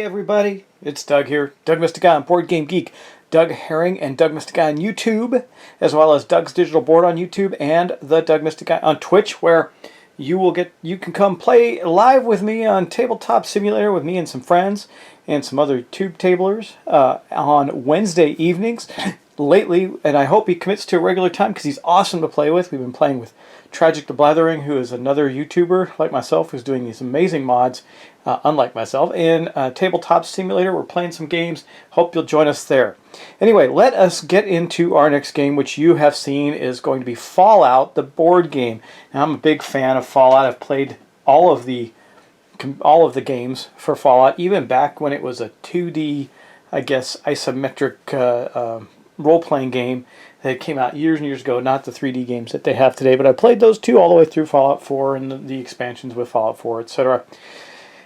Hey everybody, it's Doug here, Doug Mystica on Board Game Geek, Doug Herring and Doug Mystica on YouTube, as well as Doug's Digital Board on YouTube and the Doug Mystica on Twitch, where you can come play live with me on Tabletop Simulator with me and some friends and some other tube tablers on Wednesday evenings lately, and I hope he commits to a regular time because he's awesome to play with. We've been playing with Tragic the Blathering, who is another YouTuber like myself who's doing these amazing mods, unlike myself, in Tabletop Simulator. We're playing some games. Hope you'll join us there. Anyway, let us get into our next game, which you have seen is going to be Fallout, the board game. Now, I'm a big fan of Fallout. I've played all of the games for Fallout, even back when it was a 2D, I guess, isometric role-playing game that came out years and years ago, not the 3D games that they have today, but I played those two all the way through Fallout 4 and the expansions with Fallout 4, etc.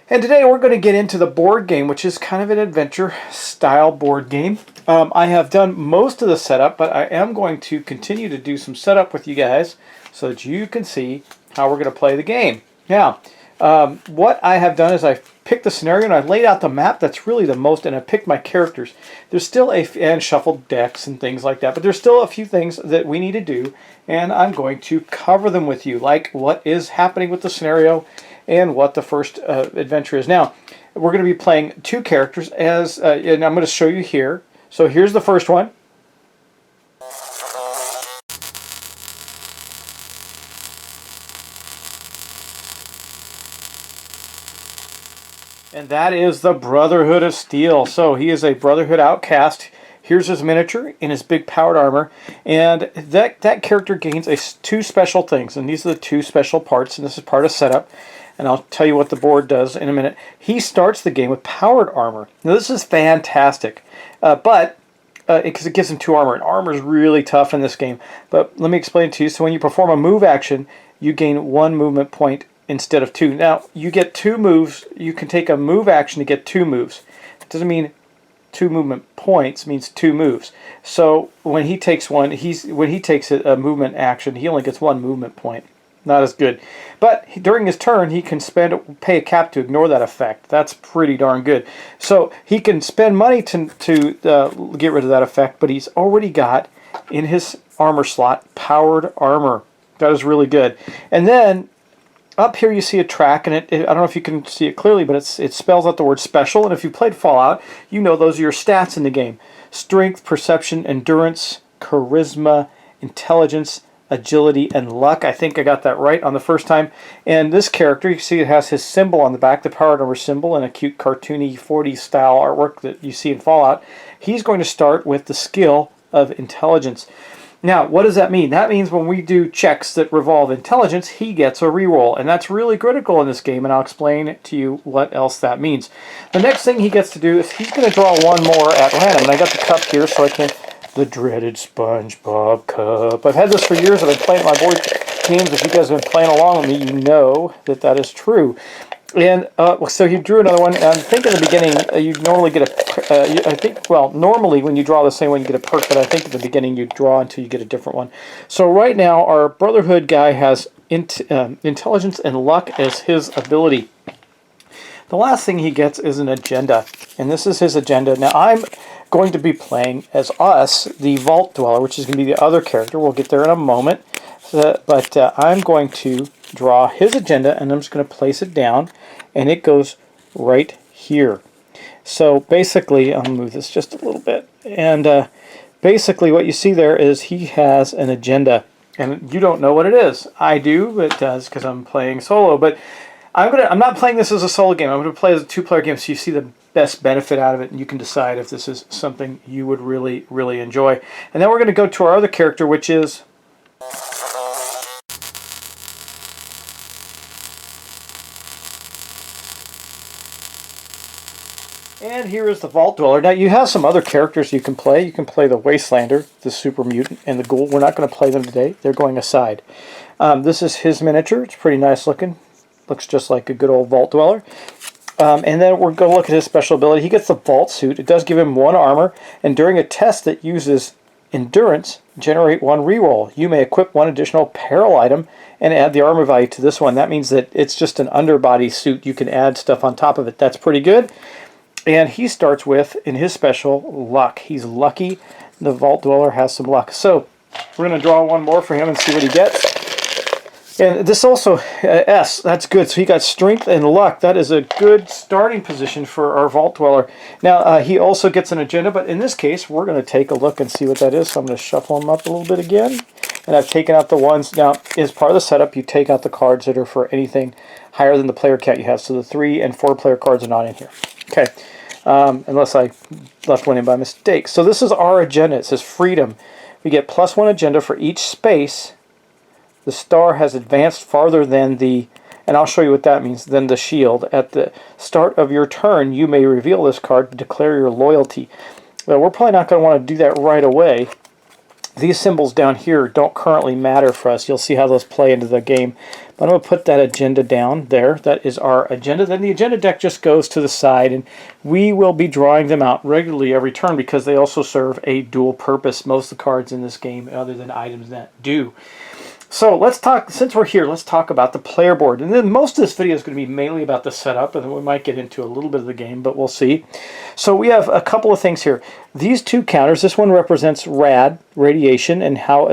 And today we're going to get into the board game, which is kind of an adventure-style board game. I have done most of the setup, but I am going to continue to do some setup with you guys so that you can see how we're going to play the game. Now, what I have done is I've picked the scenario and I've laid out the map. That's really the most, and I've picked my characters. There's still and shuffled decks and things like that, but there's still a few things that we need to do, and I'm going to cover them with you, like what is happening with the scenario and what the first adventure is. Now, we're going to be playing two characters, and I'm going to show you here. So here's the first one. And that is the Brotherhood of Steel. So he is a Brotherhood outcast. Here's his miniature in his big powered armor. And that character gains two special things. And these are the two special parts. And this is part of setup. And I'll tell you what the board does in a minute. He starts the game with powered armor. Now this is fantastic. Because it gives him 2 armor. And armor is really tough in this game. But let me explain it to you. So when you perform a move action, you gain 1 movement point instead of 2. Now, you get 2 moves. You can take a move action to get 2 moves. It doesn't mean 2 movement points, it means 2 moves. So when he takes a movement action, he only gets 1 movement point. Not as good. But during his turn, he can pay a cap to ignore that effect. That's pretty darn good. So he can spend money to get rid of that effect, but he's already got in his armor slot powered armor. That is really good. And then up here you see a track, and I don't know if you can see it clearly, but it spells out the word special. And if you played Fallout, you know those are your stats in the game. Strength, perception, endurance, charisma, intelligence, agility, and luck. I think I got that right on the first time. And this character, you see it has his symbol on the back, the powered armor symbol, and a cute cartoony 40s style artwork that you see in Fallout. He's going to start with the skill of intelligence. Now, what does that mean? That means when we do checks that revolve intelligence, he gets a reroll. And that's really critical in this game, and I'll explain to you what else that means. The next thing he gets to do is he's going to draw 1 more at random. And I got the cup here so I can... The dreaded SpongeBob cup. I've had this for years. I've been playing my board games. If you guys have been playing along with me, you know that that is true. And so he drew another one. And I think in the beginning you normally get normally when you draw the same one you get a perk, but I think at the beginning you draw until you get a different one. So right now our Brotherhood guy has intelligence and luck as his ability. The last thing he gets is an agenda, and this is his agenda. Now I'm going to be playing as us, the Vault Dweller, which is going to be the other character. We'll get there in a moment. But I'm going to draw his agenda, and I'm just going to place it down, and it goes right here. So basically, I'll move this just a little bit. And basically what you see there is he has an agenda, and you don't know what it is. I do, but it does because I'm playing solo. But I'm not playing this as a solo game. I'm going to play as a 2-player game so you see the best benefit out of it, and you can decide if this is something you would really, really enjoy. And then we're going to go to our other character, which is... And here is the Vault Dweller. Now, you have some other characters you can play. You can play the Wastelander, the Super Mutant, and the Ghoul. We're not going to play them today. They're going aside. This is his miniature. It's pretty nice looking. Looks just like a good old Vault Dweller. And then we're going to look at his special ability. He gets the Vault Suit. It does give him 1 armor. And during a test that uses endurance, generate 1 reroll. You may equip 1 additional peril item and add the armor value to this one. That means that it's just an underbody suit. You can add stuff on top of it. That's pretty good. And he starts with, in his special, luck. He's lucky. The Vault Dweller has some luck. So we're going to draw one more for him and see what he gets. And this also, S, that's good. So he got strength and luck. That is a good starting position for our Vault Dweller. Now, he also gets an agenda, but in this case, we're going to take a look and see what that is. So I'm going to shuffle them up a little bit again. And I've taken out the ones. Now, as part of the setup, you take out the cards that are for anything higher than the player count you have. So the 3 and 4 player cards are not in here. Okay, unless I left one in by mistake. So this is our agenda. It says freedom. We get +1 agenda for each space. The star has advanced farther than the, and I'll show you what that means, than the shield. At the start of your turn, you may reveal this card to declare your loyalty. Well, we're probably not going to want to do that right away. These symbols down here don't currently matter for us. You'll see how those play into the game. But I'm going to put that agenda down there. That is our agenda. Then the agenda deck just goes to the side, and we will be drawing them out regularly every turn because they also serve a dual purpose. Most of the cards in this game, other than items that do. So let's talk, since we're here, let's talk about the player board. And then most of this video is going to be mainly about the setup, and then we might get into a little bit of the game, but we'll see. So we have a couple of things here. These two counters, this one represents radiation, and how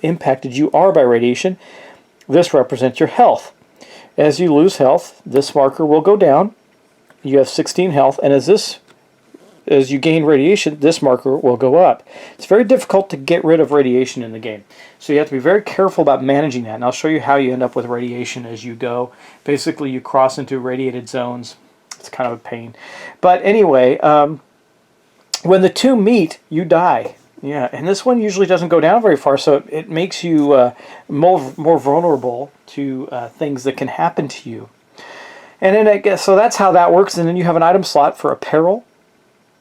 impacted you are by radiation. This represents your health. As you lose health, this marker will go down. You have 16 health, and as you gain radiation, this marker will go up. It's very difficult to get rid of radiation in the game. So you have to be very careful about managing that. And I'll show you how you end up with radiation as you go. Basically, you cross into radiated zones. It's kind of a pain. But anyway, when the two meet, you die. Yeah, and this one usually doesn't go down very far, so it makes you more vulnerable to things that can happen to you. And then I guess, so that's how that works. And then you have an item slot for apparel.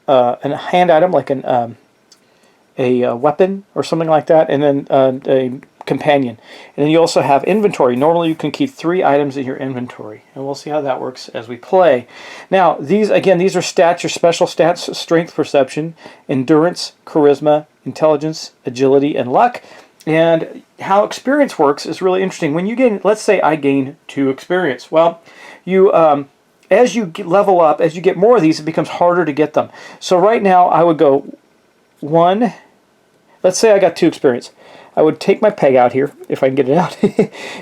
A hand item like a weapon or something like that, and then a companion. And then you also have inventory. Normally you can keep 3 items in your inventory, and we'll see how that works as we play. Now these are stats, your special stats: strength, perception, endurance, charisma, intelligence, agility, and luck. And how experience works is really interesting. When you gain, let's say I gain 2 experience. Well, you as you level up, as you get more of these, it becomes harder to get them. So right now, I would go 1. Let's say I got 2 experience. I would take my peg out here, if I can get it out,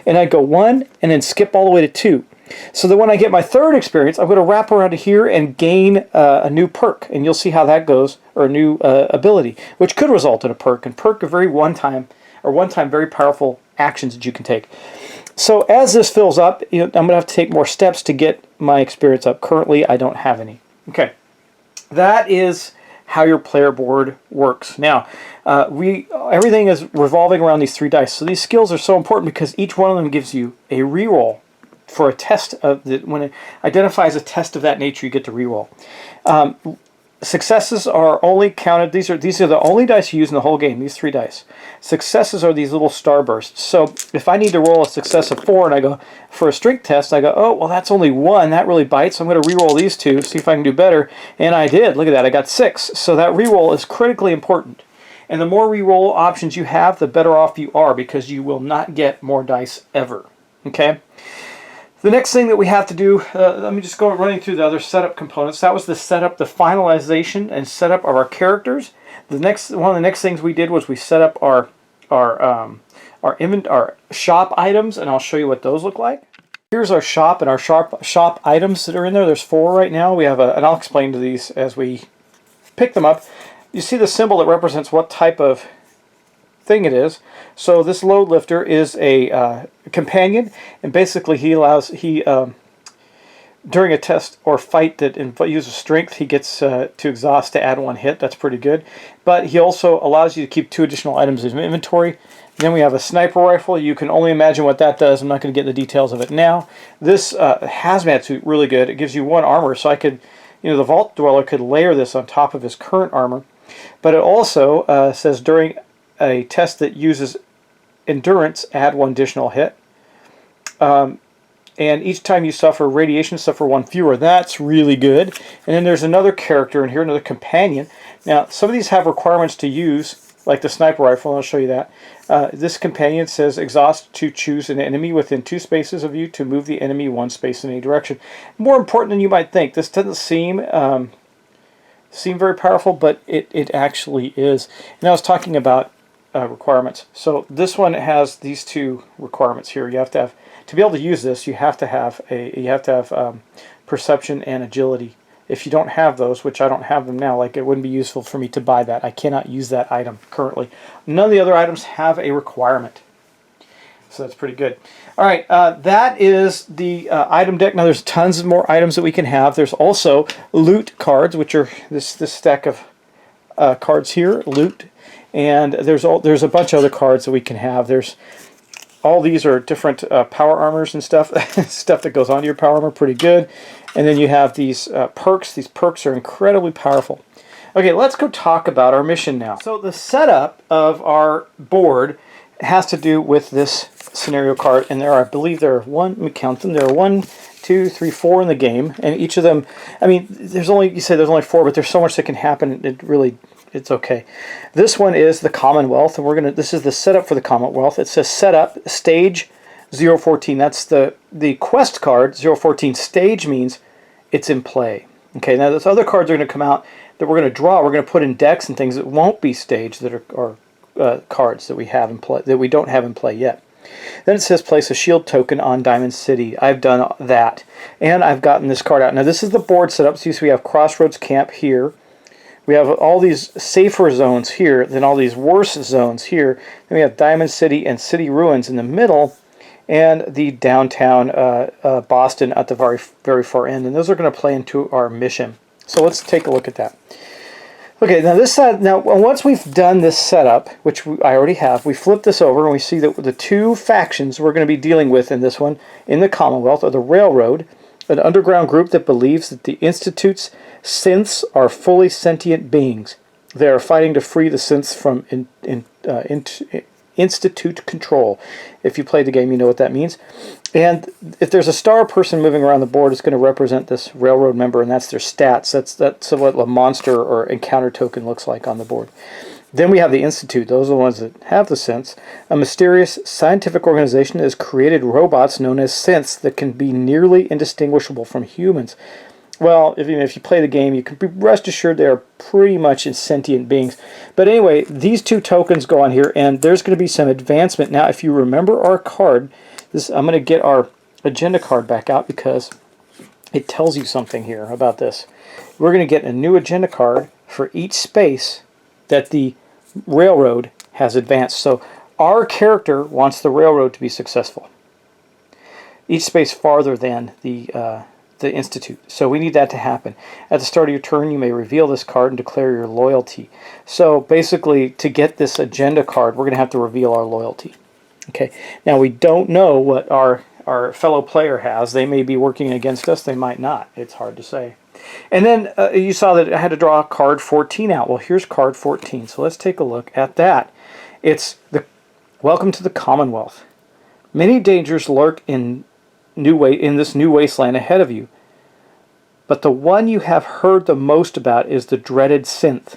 and I'd go 1 and then skip all the way to 2. So that when I get my 3rd experience, I'm going to wrap around to here and gain a new perk. And you'll see how that goes, or a new ability, which could result in a perk. And perk are very one-time very powerful actions that you can take. So as this fills up, I'm going to have to take more steps to get my experience up. Currently, I don't have any. Okay, that is how your player board works. Now, everything is revolving around these 3 dice. So these skills are so important because each one of them gives you a reroll for a test when it identifies a test of that nature. You get to reroll. Successes are only counted. These are the only dice you use in the whole game. These 3 dice. Successes are these little starbursts. So if I need to roll a success of 4 and I go for a strength test, I go, oh well, that's only 1. That really bites. So I'm going to re-roll these 2, see if I can do better. And I did. Look at that. I got 6. So that re-roll is critically important. And the more re-roll options you have, the better off you are, because you will not get more dice ever. Okay. The next thing that we have to do, let me just go running through the other setup components. That was the setup, the finalization and setup of our characters. One of the next things we did was we set up our shop items, and I'll show you what those look like. Here's our shop and our shop items that are in there. There's 4 right now. We have and I'll explain to these as we pick them up. You see the symbol that represents what type of thing it is. So this load lifter is a companion, and basically during a test or fight that uses strength, he gets to exhaust to add 1 hit. That's pretty good. But he also allows you to keep 2 additional items in inventory. Then we have a sniper rifle. You can only imagine what that does. I'm not going to get into the details of it now. This hazmat suit, really good. It gives you 1 armor, so I could, the Vault Dweller could layer this on top of his current armor. But it also says during a test that uses endurance, add 1 additional hit. And each time you suffer radiation, suffer 1 fewer. That's really good. And then there's another character in here, another companion. Now, some of these have requirements to use, like the sniper rifle, and I'll show you that. This companion says exhaust to choose an enemy within 2 spaces of you to move the enemy 1 space in any direction. More important than you might think. This doesn't seem seem very powerful, but it actually is. And I was talking about requirements. So this one has these two requirements here. You have to be able to use this. You have to have perception and agility. If you don't have those, which I don't have them now, like it wouldn't be useful for me to buy that. I cannot use that item currently. None of the other items have a requirement. So that's pretty good. All right, that is the item deck. Now there's tons of more items that we can have. There's also loot cards, which are this stack of cards here, loot. And there's a bunch of other cards that we can have. All these are different power armors and stuff. Stuff that goes onto your power armor, pretty good. And then you have these perks. These perks are incredibly powerful. Okay, let's go talk about our mission now. So the setup of our board has to do with this scenario card, and I believe there are let me count them. There are 1, 2, 3, 4 in the game, and each of them, I mean, there's only 4, but there's so much that can happen. It's okay. This one is the Commonwealth, and this is the setup for the Commonwealth. It says setup stage 014. That's the quest card. 014 stage means it's in play. Okay, now those other cards are going to come out that we're going to draw. We're going to put in decks and things that won't be staged, that are cards that we have in play, that we don't have in play yet. Then it says place a shield token on Diamond City. I've done that, and I've gotten this card out. Now this is the board setup. So we have Crossroads Camp here. We have all these safer zones here, then all these worse zones here. Then we have Diamond City and City Ruins in the middle, and the downtown Boston at the very, very far end. And those are going to play into our mission. So let's take a look at that. Okay, now once we've done this setup, which I already have, we flip this over and we see that the two factions we're going to be dealing with in this one, in the Commonwealth, are the Railroad, an underground group that believes that the Institute's synths are fully sentient beings. They are fighting to free the synths from Institute control. If you play the game, you know what that means. And if there's a star person moving around the board, it's going to represent this Railroad member, and that's their stats. That's what a monster or encounter token looks like on the board. Then we have the Institute. Those are the ones that have the synths. A mysterious scientific organization has created robots known as synths that can be nearly indistinguishable from humans. Well, if you play the game, you can be rest assured they are pretty much sentient beings. But anyway, these two tokens go on here, and there's going to be some advancement. Now, if you remember our card, I'm going to get our agenda card back out because it tells you something here about this. We're going to get a new agenda card for each space that the Railroad has advanced. So our character wants the Railroad to be successful. Each space farther than the Institute. So we need that to happen. At the start of your turn, you may reveal this card and declare your loyalty. So basically, to get this agenda card, we're going to have to reveal our loyalty. Okay. Now we don't know what our fellow player has. They may be working against us. They might not. It's hard to say. And then you saw that I had to draw card 14 out. Well, here's card 14. So let's take a look at that. It's the Welcome to the Commonwealth. Many dangers lurk in this new wasteland ahead of you. But the one you have heard the most about is the dreaded synth.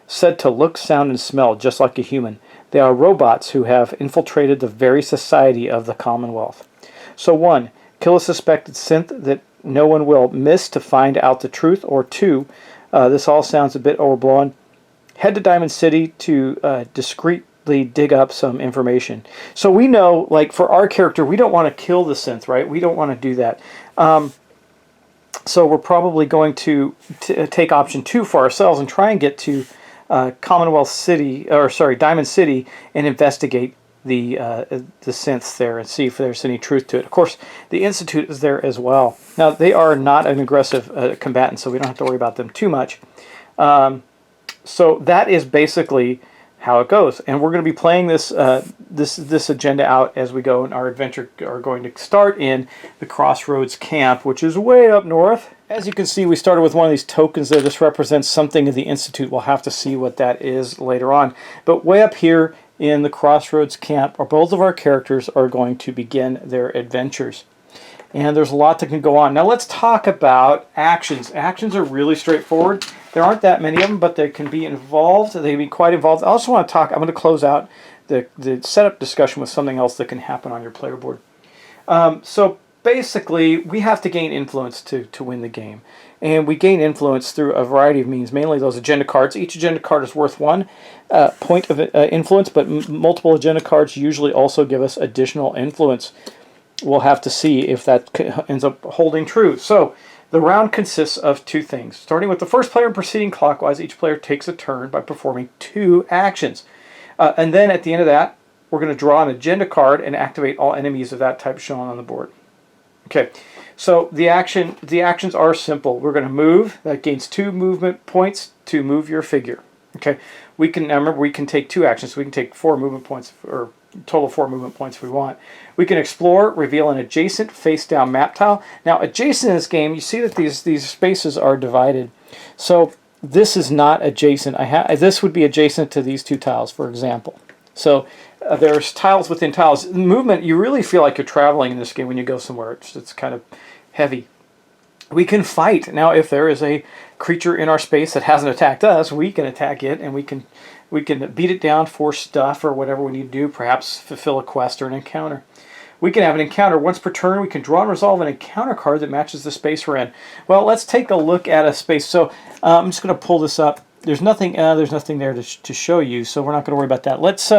Said to look, sound, and smell just like a human. They are robots who have infiltrated the very society of the Commonwealth. So 1, kill a suspected synth that no one will miss to find out the truth. Or 2, this all sounds a bit overblown. Head to Diamond City to discreetly dig up some information. So we know, like for our character, we don't want to kill the synth, right? We don't want to do that. So we're probably going to take option 2 for ourselves and try and get to Commonwealth City, or sorry, Diamond City, and investigate the synths there and see if there's any truth to it. Of course, the Institute is there as well. Now, they are not an aggressive combatant, so we don't have to worry about them too much. So that is basically how it goes, and we're going to be playing this this agenda out as we go, and our adventure are going to start in the Crossroads Camp, which is way up north. As you can see, we started with one of these tokens there. This represents something of the Institute. We'll have to see what that is later on. But way up here in the Crossroads Camp, both of our characters are going to begin their adventures. And there's a lot that can go on. Now let's talk about actions. Actions are really straightforward. There aren't that many of them, but they can be involved. They can be quite involved. I also want to talk, I'm going to close out the setup discussion with something else that can happen on your player board. So basically, we have to gain influence to win the game. And we gain influence through a variety of means, mainly those agenda cards. Each agenda card is worth 1 point of influence, but multiple agenda cards usually also give us additional influence. We'll have to see if that ends up holding true. So the round consists of 2 things. Starting with the first player and proceeding clockwise, each player takes a turn by performing 2 actions. And then at the end of that, we're going to draw an agenda card and activate all enemies of that type shown on the board. Okay, so the actions are simple. We're going to move. That gains 2 movement points to move your figure. Okay, we can, now remember, we can take 2 actions. So we can take 4 movement points, or total 4 movement points if we want. We can explore, reveal an adjacent face-down map tile. Now, adjacent in this game, you see that these spaces are divided. So this is not adjacent. This would be adjacent to these 2 tiles, for example. So there's tiles within tiles. Movement, you really feel like you're traveling in this game when you go somewhere. It's kind of heavy. We can fight. Now, if there is a creature in our space that hasn't attacked us, we can attack it, and we can beat it down for stuff or whatever we need to do, perhaps fulfill a quest or an encounter. We can have an encounter once per turn. We can draw and resolve an encounter card that matches the space we're in. Well, let's take a look at a space. So I'm just going to pull this up. There's nothing there to show you, so we're not going to worry about that. Let's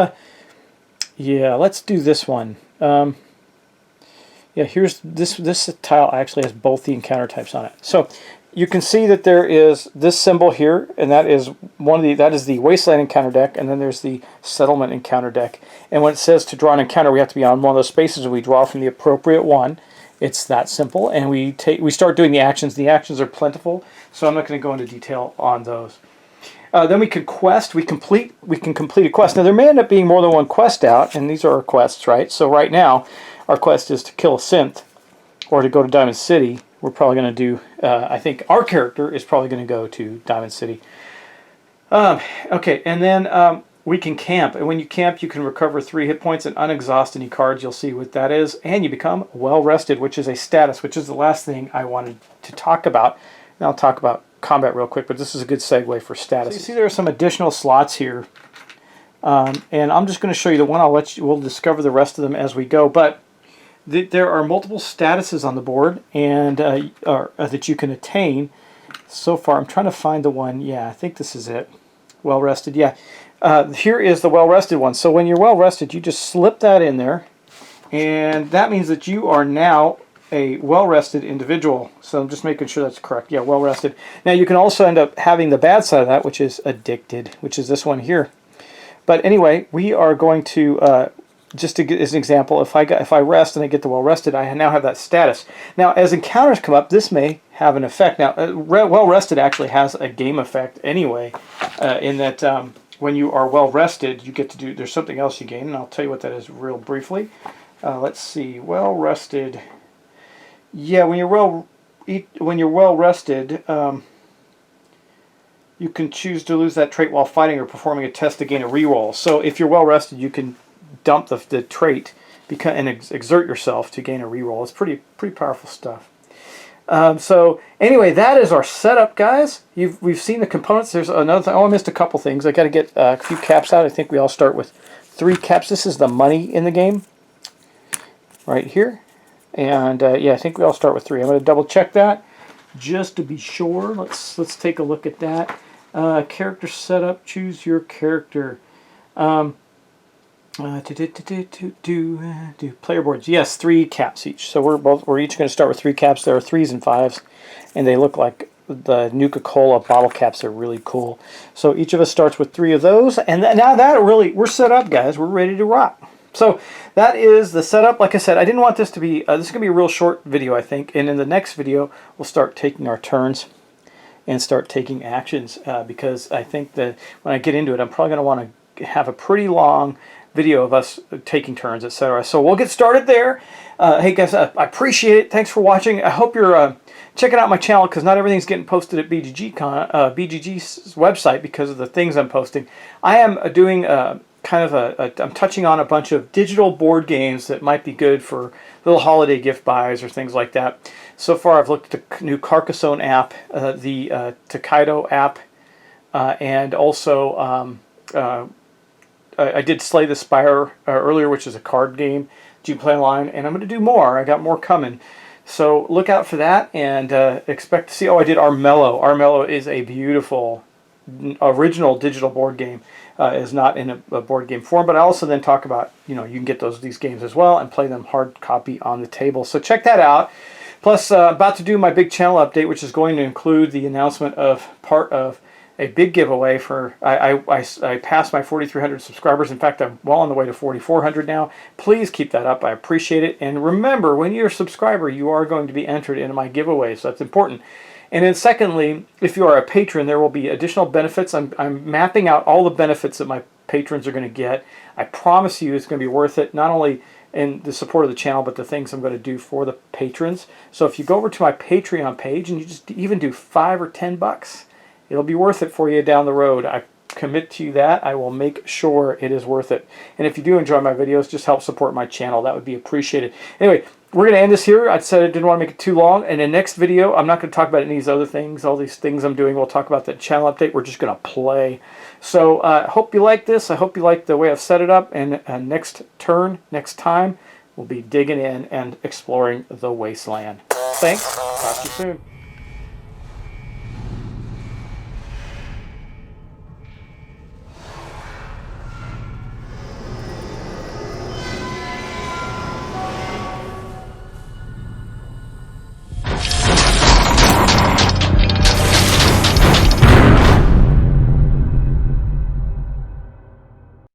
do this one. Yeah, here's this tile actually has both the encounter types on it. So you can see that there is this symbol here, and that is the wasteland encounter deck, and then there's the settlement encounter deck. And when it says to draw an encounter, we have to be on one of those spaces, and we draw from the appropriate one. It's that simple, and we start doing the actions. The actions are plentiful, so I'm not going to go into detail on those. Then we can quest. We can complete a quest. Now there may end up being more than one quest out, and these are our quests, right? So right now, our quest is to kill a synth, or to go to Diamond City. We're probably going to do. I think our character is probably going to go to Diamond City. Okay, and then we can camp. And when you camp, you can recover 3 hit points and unexhaust any cards. You'll see what that is, and you become well rested, which is a status, which is the last thing I wanted to talk about. And I'll talk about combat real quick, but this is a good segue for status. So you see there are some additional slots here, and I'm just going to show you the one. We'll discover the rest of them as we go, but there are multiple statuses on the board, and that you can attain. So far, I'm trying to find the one. Yeah, I think this is it. Well rested. Yeah, here is the well rested one. So when you're well rested, you just slip that in there, and that means that you are now a well-rested individual. So I'm just making sure that's correct. Yeah, well-rested. Now you can also end up having the bad side of that, which is addicted, which is this one here. But anyway, we are going to just to get as an example, if I rest and I get the well-rested, I now have that status. Now, as encounters come up, this may have an effect. Now, well-rested actually has a game effect anyway, in that when you are well-rested, you get to do. There's something else you gain, and I'll tell you what that is real briefly. Let's see, well-rested. Yeah, when you're well rested, you can choose to lose that trait while fighting or performing a test to gain a reroll. So if you're well rested, you can dump the trait and exert yourself to gain a reroll. It's pretty powerful stuff. So anyway, that is our setup, guys. We've seen the components. There's another thing. Oh, I missed a couple things. I got to get a few caps out. I think we all start with 3 caps. This is the money in the game, right here. And yeah, I think we all start with 3. I'm going to double check that just to be sure. Let's take a look at that. Character setup. Choose your character. Player boards. Yes, 3 caps each. So we're each going to start with 3 caps. There are 3s and 5s, and they look like the Nuka-Cola bottle caps. Are really cool. So each of us starts with 3 of those, and now that we're set up, guys. We're ready to rock. So that is the setup. Like I said, I didn't want this to be, this is going to be a real short video, I think. And in the next video, we'll start taking our turns and start taking actions. Because I think that when I get into it, I'm probably going to want to have a pretty long video of us taking turns, etc. So we'll get started there. Hey guys, I appreciate it. Thanks for watching. I hope you're checking out my channel, because not everything's getting posted at BGG's website because of the things I'm posting. I am doing I'm touching on a bunch of digital board games that might be good for little holiday gift buys or things like that. So far, I've looked at the new Carcassonne app, the Takedo app, and also I did Slay the Spire earlier, which is a card game. Play Online, and I'm going to do more. I got more coming. So look out for that, and expect to see. Oh, I did Armello. Armello is a beautiful original digital board game. Is not in a board game form, but I also then talk about, you can get these games as well and play them hard copy on the table. So check that out. Plus, about to do my big channel update, which is going to include the announcement of part of a big giveaway for, I passed my 4,300 subscribers. In fact, I'm well on the way to 4,400 now. Please keep that up. I appreciate it. And remember, when you're a subscriber, you are going to be entered into my giveaway, so that's important. And then secondly, if you are a patron, there will be additional benefits. I'm mapping out all the benefits that my patrons are going to get. I promise you it's going to be worth it, not only in the support of the channel, but the things I'm going to do for the patrons. So if you go over to my Patreon page and you just even do $5 or $10, it'll be worth it for you down the road. I commit to you that. I will make sure it is worth it. And if you do enjoy my videos, just help support my channel. That would be appreciated. Anyway, we're going to end this here. I said I didn't want to make it too long. And in the next video, I'm not going to talk about any of these other things, all these things I'm doing. We'll talk about the channel update. We're just going to play. So I hope you like this. I hope you like the way I've set it up. And next time, we'll be digging in and exploring the wasteland. Thanks. Talk to you soon.